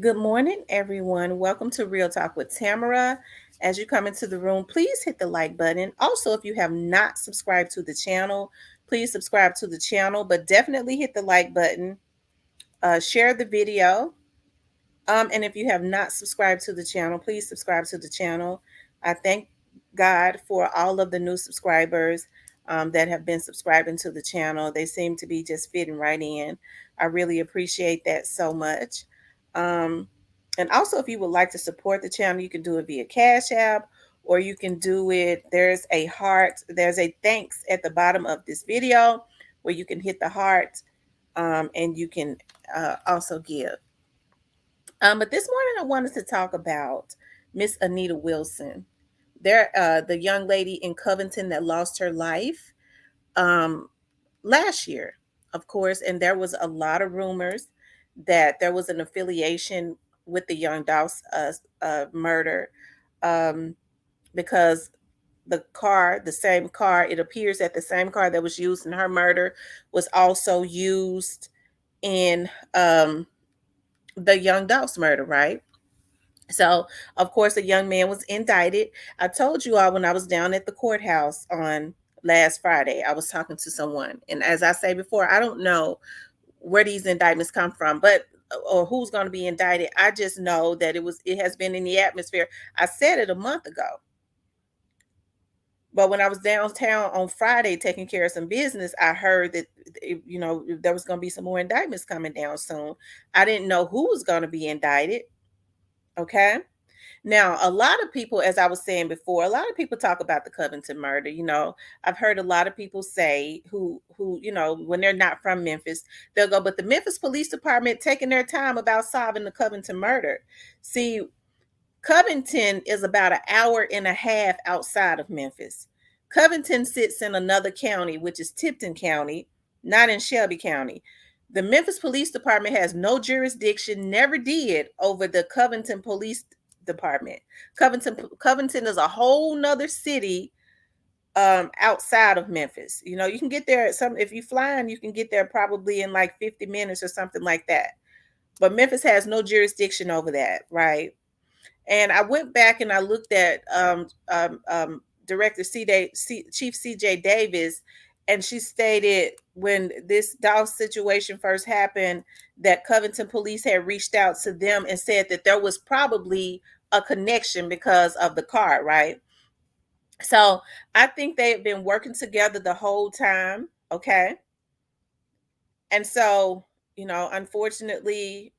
Good morning, everyone. Welcome to Real Talk with Tamara. As you come into the room, please hit the like button. Also, if you have not subscribed to the channel, please subscribe to the channel, but definitely hit the like button. Share the video. And if you have not subscribed to the channel, please subscribe to the channel. I thank God for all of the new subscribers that have been subscribing to the channel. They seem to be just fitting right in. I really appreciate that so much. Um, and also, if you would like to support the channel, you can do it via Cash App or you can do it. There's a heart, there's a thanks at the bottom of this video where you can hit the heart and you can also give. But this morning I wanted to talk about Miss Anita Wilson. The young lady in Covington that lost her life um, last year, of course, and there was a lot of rumors that there was an affiliation with the young Dolph's murder um, because the same car, it appears that the same car that was used in her murder was also used in the young Dolph's murder, right? So, of course, a young man was indicted. I told you all when I was down at the courthouse on last Friday, I was talking to someone. And as I say before, I don't know where these indictments come from, but or who's going to be indicted. I just know that it has been in the atmosphere. I said it a month ago. But when I was downtown on Friday taking care of some business, I heard that there was going to be some more indictments coming down soon. I didn't know who was going to be indicted. Okay. Now, a lot of people, as I was saying before, a lot of people talk about the Covington murder. I've heard a lot of people say who, when they're not from Memphis, they'll go, but the Memphis Police Department taking their time about solving the Covington murder. See, Covington is about an hour and a half outside of Memphis. Covington sits in another county, which is Tipton County, not in Shelby County. The Memphis Police Department has no jurisdiction, never did, over the Covington Police Department. Covington is a whole nother city outside of Memphis. You can get there if you flying, you can get there probably in like 50 minutes or something like that. But Memphis has no jurisdiction over that, right? And I went back and I looked at Director Chief C.J. Davis, and she stated when this Dolph situation first happened that Covington police had reached out to them and said that there was probably a connection because of the car, right? So I think they had been working together the whole time, okay? And so, unfortunately,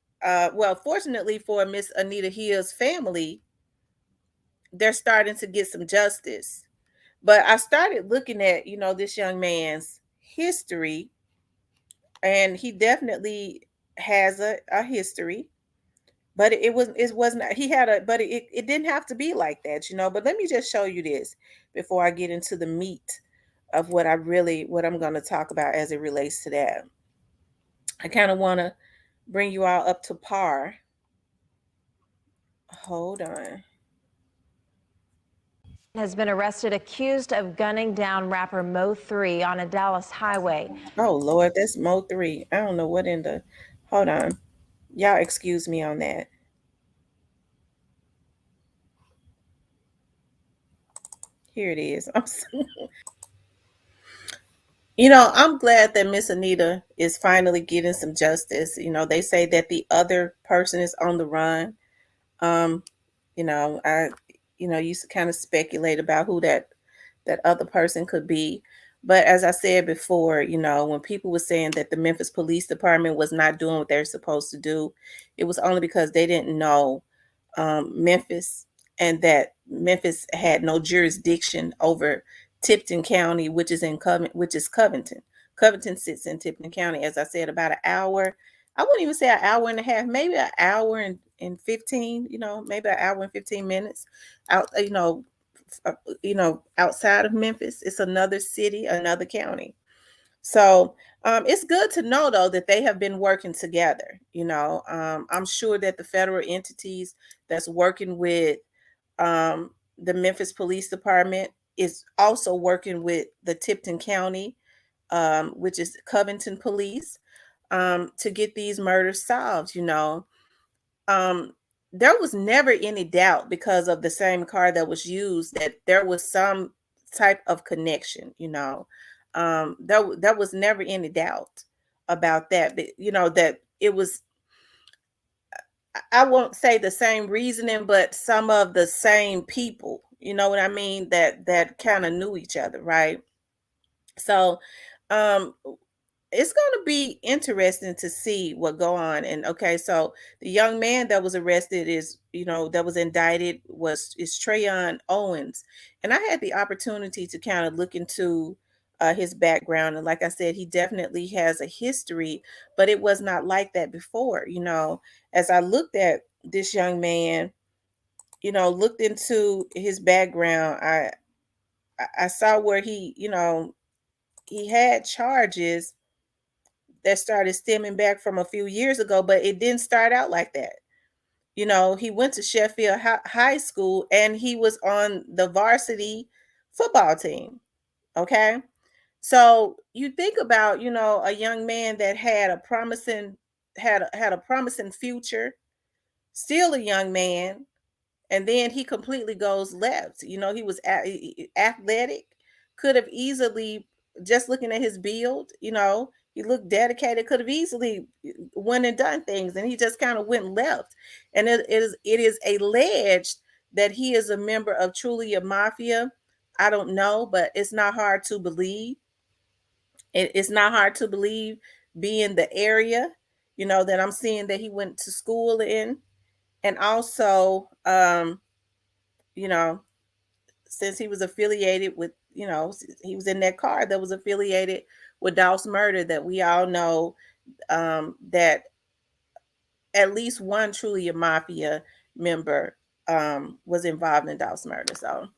fortunately for Miss Anita Hill's family, they're starting to get some justice. But I started looking at, this young man's history, and he definitely has a history. But it wasn't he had a but it didn't have to be like that. But let me just show you this before I get into the meat of what I'm going to talk about as it relates to that. I kind of want to bring you all up to par. Hold on. Has been arrested accused of gunning down rapper Mo 3 on a Dallas highway. Oh Lord, that's Mo 3. I don't know what in the hold on. Y'all excuse me on that. Here it is. I'm glad that Miss Anita is finally getting some justice. They say that the other person is on the run. Um, I used to kind of speculate about who that other person could be. But as I said before, when people were saying that the Memphis Police Department was not doing what they're supposed to do, it was only because they didn't know Memphis, and that Memphis had no jurisdiction over Tipton County, which is Covington. Covington sits in Tipton County, as I said, about an hour. I wouldn't even say an hour and a half, maybe an hour and 15, maybe an hour and 15 minutes out, outside of Memphis. It's another city, another county. So it's good to know, though, that they have been working together. I'm sure that the federal entities that's working with the Memphis Police Department is also working with the Tipton County, which is Covington Police, to get these murders solved. um there was never any doubt because of the same car that was used that there was some type of connection, there was never any doubt about that, that it was, I won't say the same reasoning, but some of the same people, you know what I mean, that kind of knew each other, right? So um it's going to be interesting to see what go on. And okay, so the young man that was arrested is, that was indicted was is Trayon Owens. And I had the opportunity to kind of look into his background, and like I said, he definitely has a history, but it was not like that before. As I looked at this young man, looked into his background, I saw where he had charges that started stemming back from a few years ago, but it didn't start out like that. He went to Sheffield High School and he was on the varsity football team. Okay. So you think about, a young man that had a promising future, still a young man, and then he completely goes left. He was athletic, could have easily, just looking at his build, he looked dedicated, could have easily went and done things, and he just kind of went left. And it is alleged that he is a member of Trulia Mafia. I don't know, but it's not hard to believe. It's not hard to believe, being the area, that I'm seeing that he went to school in, and also you know, since he was affiliated with, he was in that car that was affiliated with Dolph's murder, that we all know, that at least one Trulia Mafia member was involved in Dolph's murder. So,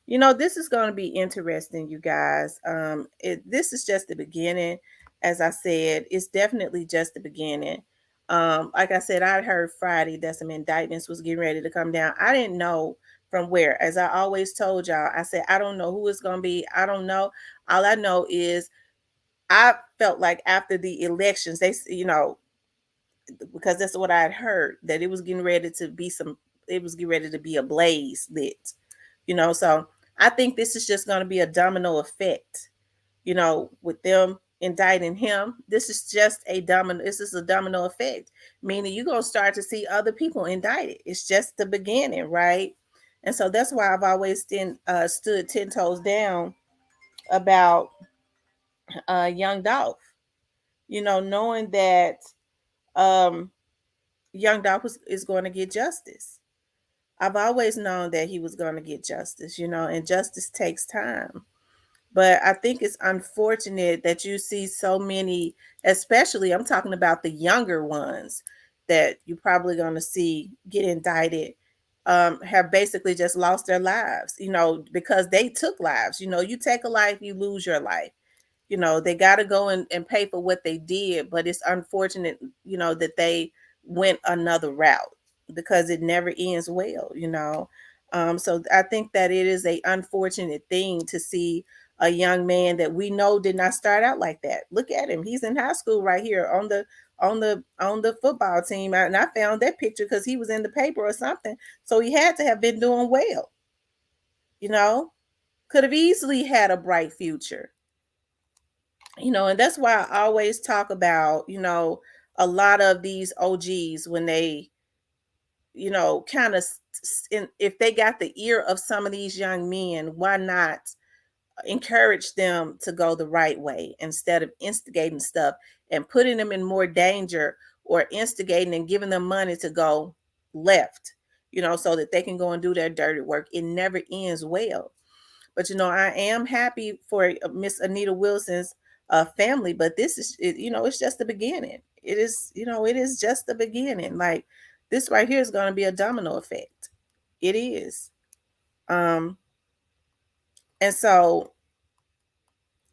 this is going to be interesting, you guys. This is just the beginning. As I said, it's definitely just the beginning. Like I said, I heard Friday that some indictments was getting ready to come down. I didn't know from where. As I always told y'all, I said, I don't know who it's going to be. I don't know. All I know is I felt like after the elections, because that's what I had heard, that it was getting ready to be it was getting ready to be a blaze lit, So I think this is just going to be a domino effect, with them indicting him. This is just a domino. This is a domino effect, meaning you're going to start to see other people indicted. It's just the beginning, right? And so that's why I've always stood 10 toes down about young Dolph, knowing that um, young Dolph is going to get justice. I've always known that he was going to get justice, and justice takes time. But I think it's unfortunate that you see so many, especially I'm talking about the younger ones that you're probably going to see get indicted, have basically just lost their lives, because they took lives. You take a life, you lose your life. They got to go and pay for what they did, but it's unfortunate, that they went another route, because it never ends well. So I think that it is a unfortunate thing to see a young man that we know did not start out like that. Look at him, he's in high school right here on the football team, and I found that picture because he was in the paper or something, so he had to have been doing well. you know could have easily had a bright future. And that's why I always talk about, a lot of these OGs, when they, kind of, if they got the ear of some of these young men, why not encourage them to go the right way instead of instigating stuff and putting them in more danger, or instigating and giving them money to go left, so that they can go and do their dirty work. It never ends well. But I am happy for Miss Anita Wilson's family. But this is, it's just the beginning. It is just the beginning. Like, this right here is going to be a domino effect. It is. Um, and so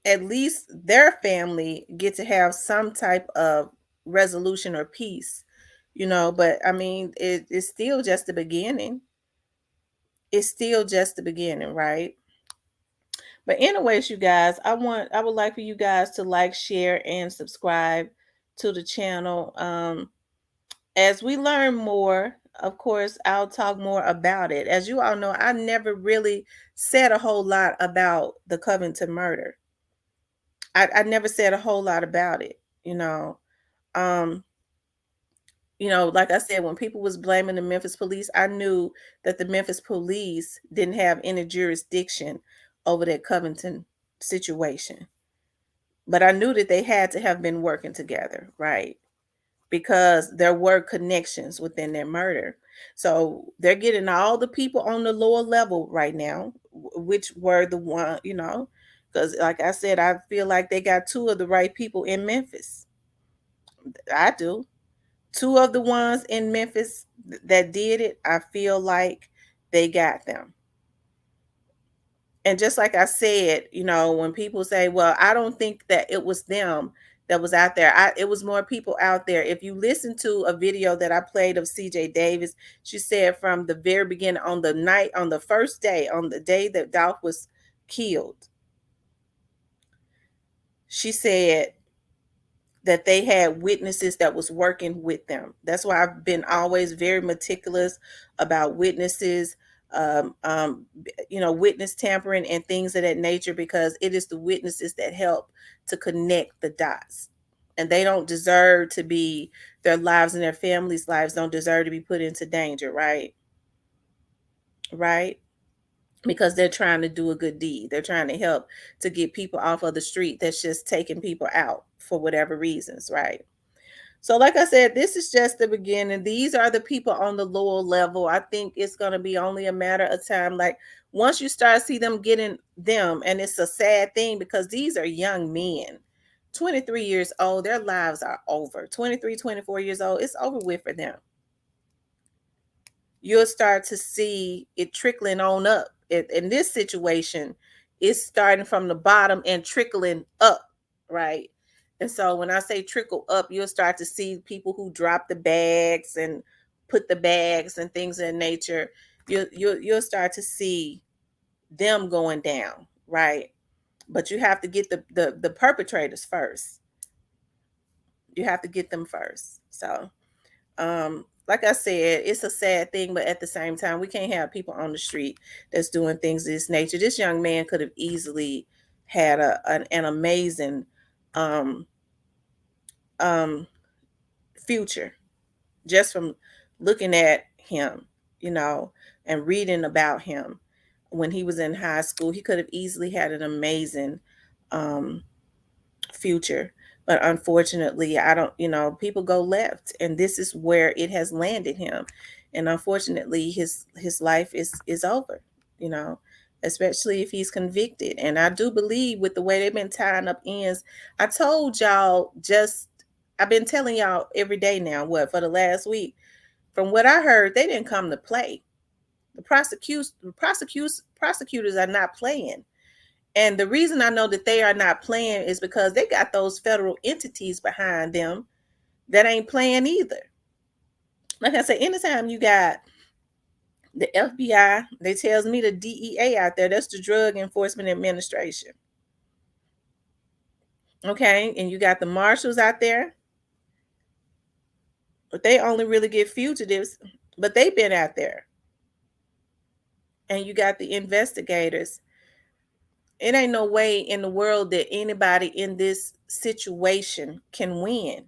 at least their family get to have some type of resolution or peace. But I mean, it's still just the beginning. It's still just the beginning, right? But anyways, you guys, I would like for you guys to like, share, and subscribe to the channel. As we learn more, of course, I'll talk more about it. As you all know, I never really said a whole lot about the Covington murder. I never said a whole lot about it, you know. Um, like I said, when people was blaming the Memphis police, I knew that the Memphis police didn't have any jurisdiction over that Covington situation. But I knew that they had to have been working together, right? Because there were connections within their murder. So they're getting all the people on the lower level right now, which were the one, because like I said, I feel like they got two of the right people in Memphis. I do. Two of the ones in Memphis that did it, I feel like they got them. And just like I said, when people say, well, I don't think that it was them that was out there, it was more people out there. If you listen to a video that I played of CJ Davis, she said from the very beginning, on the first day, on the day that Dolph was killed, she said that they had witnesses that was working with them. That's why I've been always very meticulous about witnesses, witness tampering and things of that nature, because it is the witnesses that help to connect the dots. And they don't deserve to be, their lives and their families' lives don't deserve to be put into danger, right? Right? Because they're trying to do a good deed. They're trying to help to get people off of the street that's just taking people out for whatever reasons, right? So, like I said, this is just the beginning. These are the people on the lower level. I think it's going to be only a matter of time. Like, once you start see them getting them, and it's a sad thing because these are young men, 23 years old, their lives are over. 23, 24 years old, it's over with for them. You'll start to see it trickling on up. In this situation, it's starting from the bottom and trickling up, right? And so when I say trickle up, you'll start to see people who drop the bags and put the bags and things of that nature. You'll start to see them going down, right? But you have to get the perpetrators first. You have to get them first. So like I said, it's a sad thing, but at the same time, we can't have people on the street that's doing things of this nature. This young man could have easily had an amazing um, um, future just from looking at him, you know, and reading about him when he was in high school. He could have easily had an amazing um, future. But unfortunately, I don't, people go left, and this is where it has landed him. And unfortunately, his life is over, you know, especially if he's convicted. And I do believe with the way they've been tying up ends, I told y'all I've been telling y'all every day now, what, for the last week. From what I heard, they didn't come to play. The prosecutors are not playing. And the reason I know that they are not playing is because they got those federal entities behind them that ain't playing either. Like I said, anytime you got the FBI, they tells me the DEA out there, that's the Drug Enforcement Administration. Okay, and you got the marshals out there, but they only really get fugitives, but they've been out there. And you got the investigators. It ain't no way in the world that anybody in this situation can win.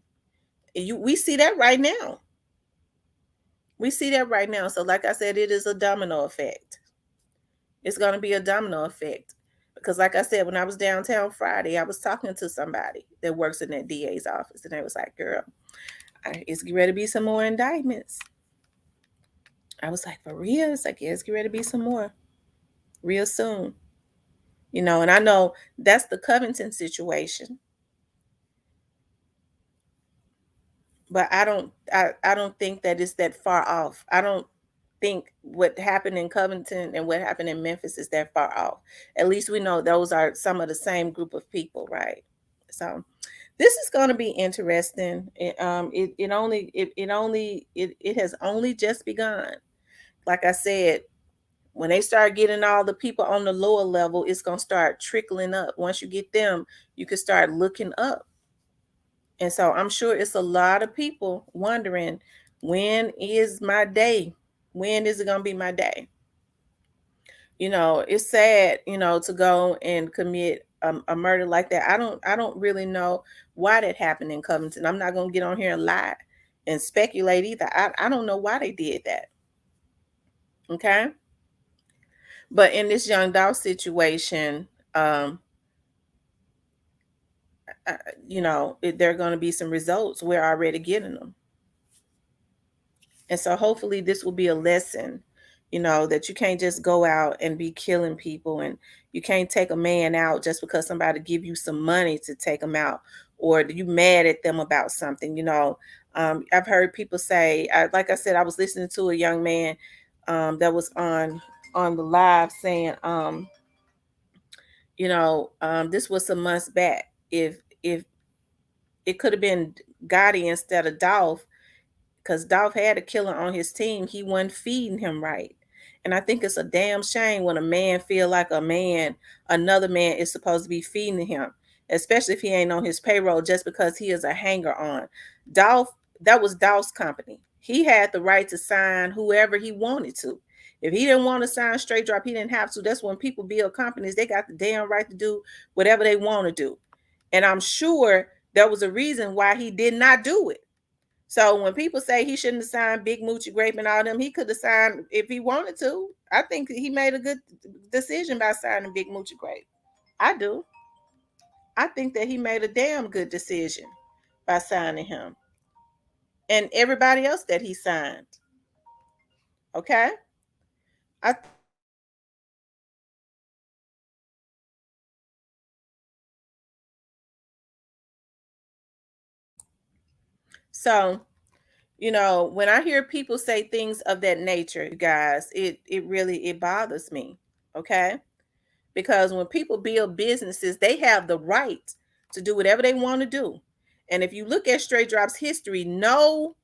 We see that right now. We see that right now. So, like I said, it is a domino effect. It's going to be a domino effect. Because, like I said, when I was downtown Friday, I was talking to somebody that works in that DA's office. And they was like, girl, it's ready to be some more indictments. I was like, for real? It's like, yeah, it's ready to be some more real soon. And I know that's the Covington situation. But I don't think that it's that far off. I don't think what happened in Covington and what happened in Memphis is that far off. At least we know those are some of the same group of people, right? So this is going to be interesting. It has only just begun. Like I said, when they start getting all the people on the lower level, it's going to start trickling up. Once you get them, you can start looking up. And so I'm sure it's a lot of people wondering, When is my day? When is it gonna be my day? It's sad, to go and commit a murder like that. I don't really know why that happened in Covington. I'm not gonna get on here and lie and speculate either. I don't know why they did that. Okay. But in this young Dolph situation, um, there are going to be some results. We're already getting them. And so hopefully this will be a lesson, that you can't just go out and be killing people, and you can't take a man out just because somebody give you some money to take them out, or you mad at them about something. I've heard people say, like I said, I was listening to a young man that was on the live saying, this was some months back. If it could have been Gotti instead of Dolph, because Dolph had a killer on his team, he wasn't feeding him right. And I think it's a damn shame when a man feel like another man is supposed to be feeding him, especially if he ain't on his payroll just because he is a hanger on. Dolph, that was Dolph's company. He had the right to sign whoever he wanted to. If he didn't want to sign Straight Drop, he didn't have to. That's when people build companies. They got the damn right to do whatever they want to do. And I'm sure there was a reason why he did not do it. So when people say he shouldn't have signed Big Moochie Grape and all them, he could have signed if he wanted to. I think he made a good decision by signing Big Moochie Grape. I do. I think that he made a damn good decision by signing him and everybody else that he signed. Okay? I so when I hear people say things of that nature, you guys, it really it bothers me. Okay? Because when people build businesses, they have the right to do whatever they want to do. And if you look at Straight Drop's history, no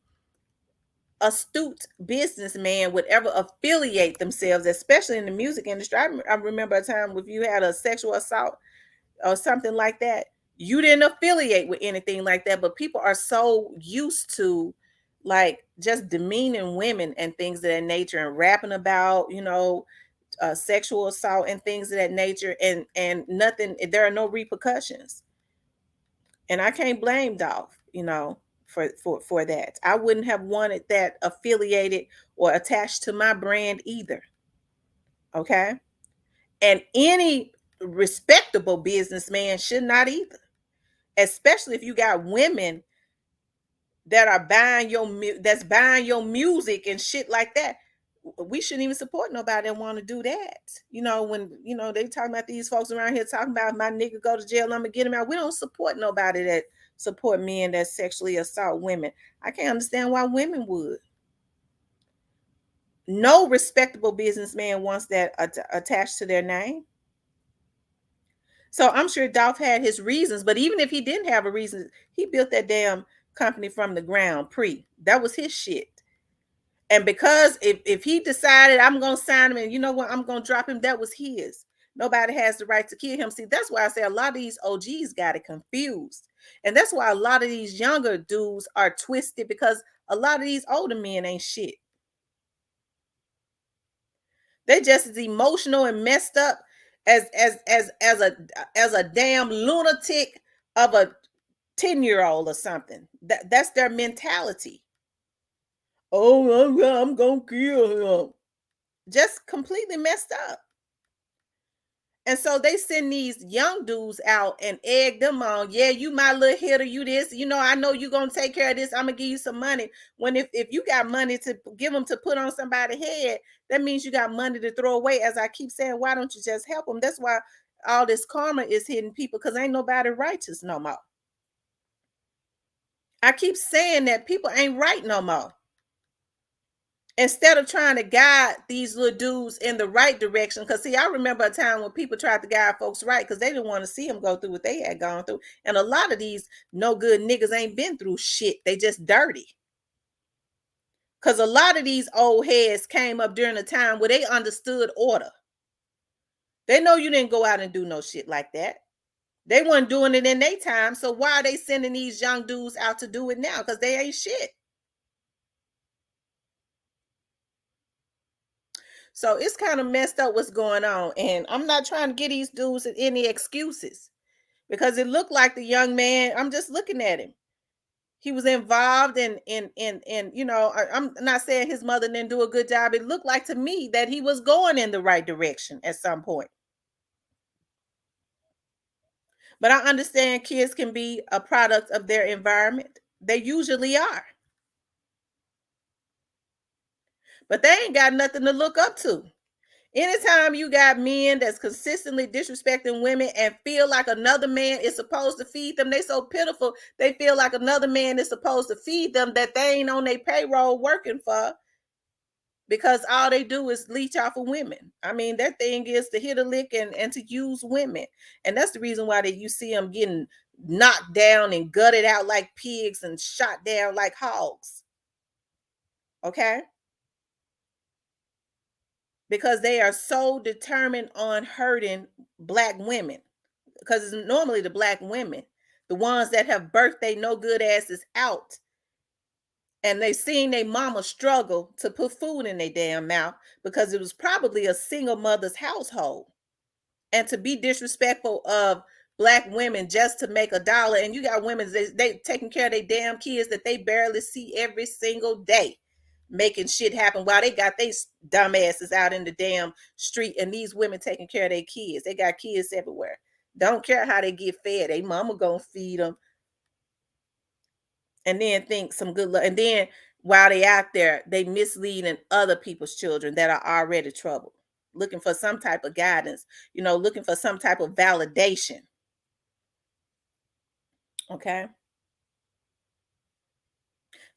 astute businessman would ever affiliate themselves, especially in the music industry. I remember a time if you had a sexual assault or something like that, you didn't affiliate with anything like that. But people are so used to like just demeaning women and things of that nature and rapping about, sexual assault and things of that nature, and nothing. There are no repercussions, and I can't blame Dolph, for that. I wouldn't have wanted that affiliated or attached to my brand either. Okay, and any respectable businessman should not either, especially if you got women that are buying that's buying your music and shit like that. We shouldn't even support nobody that want to do that. When they talking about these folks around here talking about my nigga go to jail, I'm gonna get him out. We don't support nobody that support men that sexually assault women. I can't understand why women would. No respectable businessman wants that attached to their name. So I'm sure Dolph had his reasons, but even if he didn't have a reason, he built that damn company from the ground. That was his shit. And because if he decided I'm gonna sign him and you know what, I'm gonna drop him, that was his. Nobody has the right to kill him. See, that's why I say a lot of these OGs got it confused. And that's why a lot of these younger dudes are twisted, because a lot of these older men ain't shit. They just as emotional and messed up as a damn lunatic of a 10-year-old or something. That's their mentality. Oh, I'm gonna kill him. Just completely messed up. And so they send these young dudes out and egg them on. Yeah, you my little hitter, you this. I know you gonna take care of this. I'm gonna give you some money. When if you got money to give them to put on somebody's head, that means you got money to throw away. As I keep saying, why don't you just help them? That's why all this karma is hitting people, because ain't nobody righteous no more. I keep saying that people ain't right no more. Instead of trying to guide these little dudes in the right direction. Because see, I remember a time when people tried to guide folks right because they didn't want to see them go through what they had gone through. And a lot of these no good niggas ain't been through shit. They just dirty. Because a lot of these old heads came up during a time where they understood order. They know you didn't go out and do no shit like that. They weren't doing it in their time. So why are they sending these young dudes out to do it now? Because they ain't shit. So it's kind of messed up what's going on. And I'm not trying to get these dudes any excuses because it looked like the young man, I'm just looking at him. He was involved in I'm not saying his mother didn't do a good job. It looked like to me that he was going in the right direction at some point. But I understand kids can be a product of their environment. They usually are. But they ain't got nothing to look up to. Anytime you got men that's consistently disrespecting women and feel like another man is supposed to feed them, they so pitiful. They feel like another man is supposed to feed them that they ain't on their payroll working for because all they do is leech off of women. I mean, their thing is to hit a lick and to use women. And that's the reason why you see them getting knocked down and gutted out like pigs and shot down like hogs. Okay? Because they are so determined on hurting black women. Because it's normally the black women, the ones that have birthed they no good asses out. And they seen their mama struggle to put food in their damn mouth because it was probably a single mother's household. And to be disrespectful of black women just to make a dollar. And you got women, they taking care of their damn kids that they barely see every single day, making shit happen while they got they dumbasses out in the damn street. And these women taking care of their kids. They got kids everywhere. Don't care how they get fed. They mama gonna feed them. And then think some good luck. And then while they out there, they misleading other people's children that are already troubled, looking for some type of guidance, looking for some type of validation. Okay.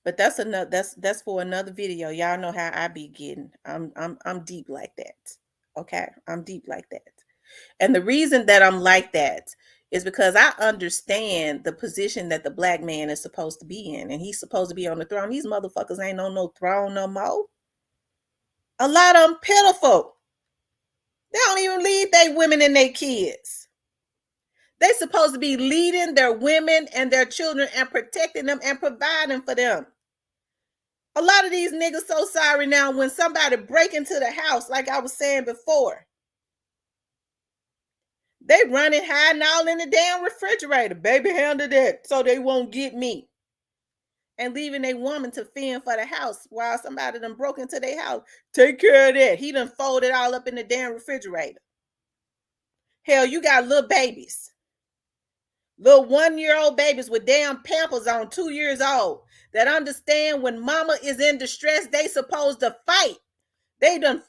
But that's for another video. Y'all know how I be getting. I'm deep like that. Okay. I'm deep like that. And the reason that I'm like that is because I understand the position that the black man is supposed to be in. And he's supposed to be on the throne. These motherfuckers ain't on no throne no more. A lot of them pitiful. They don't even lead their women and their kids. They supposed to be leading their women and their children and protecting them and providing for them. A lot of these niggas so sorry now when somebody break into the house, like I was saying before. They running hiding all in the damn refrigerator. Baby, handle that so they won't get me. And leaving a woman to fend for the house while somebody done broke into their house. Take care of that. He done folded all up in the damn refrigerator. Hell, you got little babies. Little 1-year-old babies with damn pampers on, 2 years old, that understand when mama is in distress, they supposed to fight. They done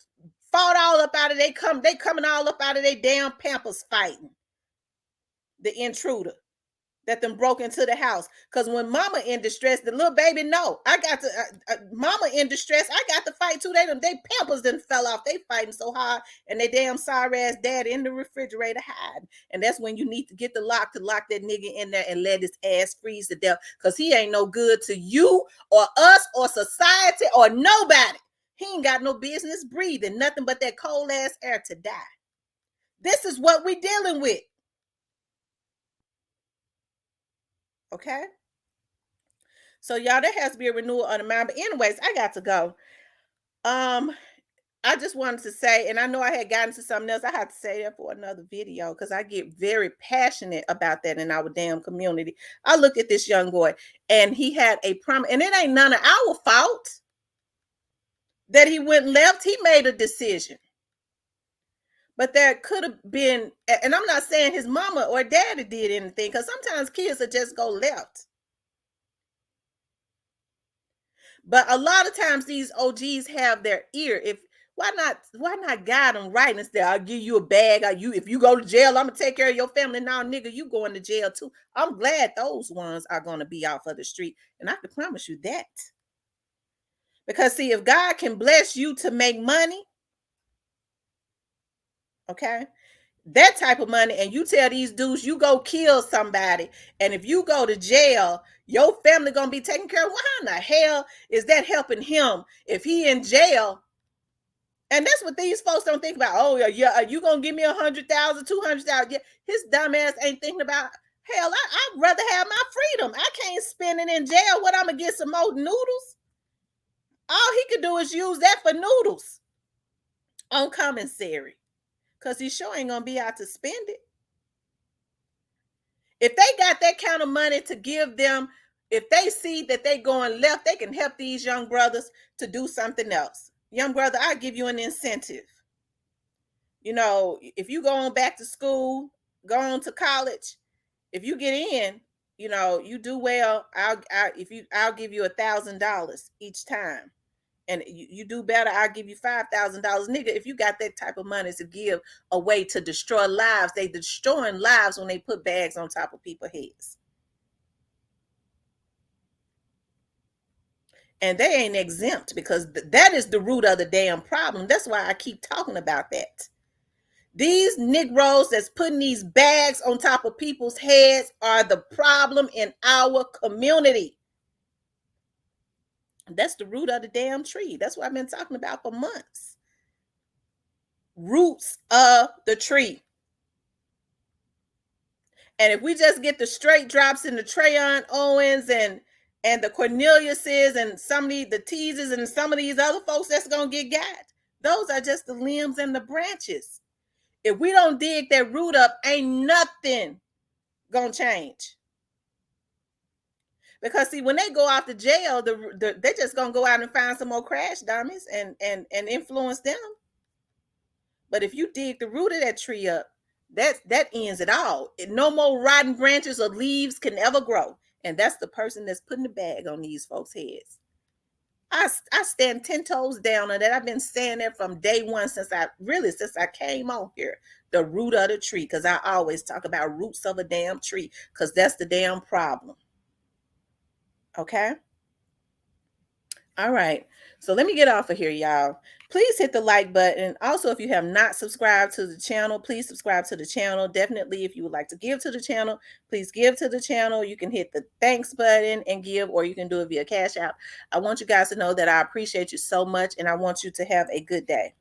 fought all up out of they coming all up out of their damn pampers fighting the intruder that them broke into the house. Because when mama in distress, the little baby know I got to mama in distress, I got to fight too. They pampers done fell off. They fighting so hard, and they damn sorry ass dad in the refrigerator hiding. And that's when you need to get the lock to lock that nigga in there and let his ass freeze to death, because he ain't no good to you or us or society or nobody. He ain't got no business breathing nothing but that cold ass air to die. This is what we dealing with. Okay. So y'all, there has to be a renewal on the mind. But anyways, I got to go. I just wanted to say, and I know I had gotten to something else. I had to say that for another video because I get very passionate about that in our damn community. I look at this young boy and he had a promise, and it ain't none of our fault that he went and left. He made a decision. But there could have been, and I'm not saying his mama or daddy did anything, because sometimes kids will just go left. But a lot of times these OGs have their ear. Why not guide them right instead? I'll give you a bag. If you go to jail, I'm gonna take care of your family. Now, nigga, you going to jail too. I'm glad those ones are gonna be off of the street. And I can promise you that. Because see, if God can bless you to make money, okay, that type of money, and you tell these dudes you go kill somebody, and if you go to jail, your family gonna be taken care of. Well, how in the hell is that helping him if he in jail? And that's what these folks don't think about. Oh yeah, are you gonna give me 100,000, 200,000? Yeah, his dumb ass ain't thinking about. Hell, I'd rather have my freedom. I can't spend it in jail. What, I'm gonna get some more noodles? All he could do is use that for noodles. on commissary, because he sure ain't gonna be out to spend it. If they got that kind of money to give them, if they see that they going left, they can help these young brothers to do something else. Young brother, I'll give you an incentive. You know, if you go on back to school, go on to college, if you get in, you know, you do well, I'll give you $1,000 each time. And you do better, I'll give you $5,000. Nigga, if you got that type of money to give away to destroy lives, they destroying lives when they put bags on top of people's heads. And they ain't exempt, because that is the root of the damn problem. That's why I keep talking about that. These Negroes that's putting these bags on top of people's heads are the problem in our community. That's the root of the damn tree. That's what I've been talking about for months. Roots of the tree. And if we just get the straight drops in the Trayon Owens and the Corneliuses and some of the teasers and some of these other folks that's gonna get got, those are just the limbs and the branches. If we don't dig that root up, ain't nothing gonna change. Because see, when they go off to jail, they're just gonna go out and find some more crash dummies and influence them. But if you dig the root of that tree up, that ends it all. No more rotten branches or leaves can ever grow. And that's the person that's putting the bag on these folks' heads. I stand 10 toes down on that. I've been saying that from day one, since I came on here. The root of the tree, because I always talk about roots of a damn tree, because that's the damn problem. Okay? All right. So let me get off of here, y'all. Please hit the like button. Also, if you have not subscribed to the channel, please subscribe to the channel. Definitely, if you would like to give to the channel, please give to the channel. You can hit the thanks button and give, or you can do it via Cash App. I want you guys to know that I appreciate you so much, and I want you to have a good day.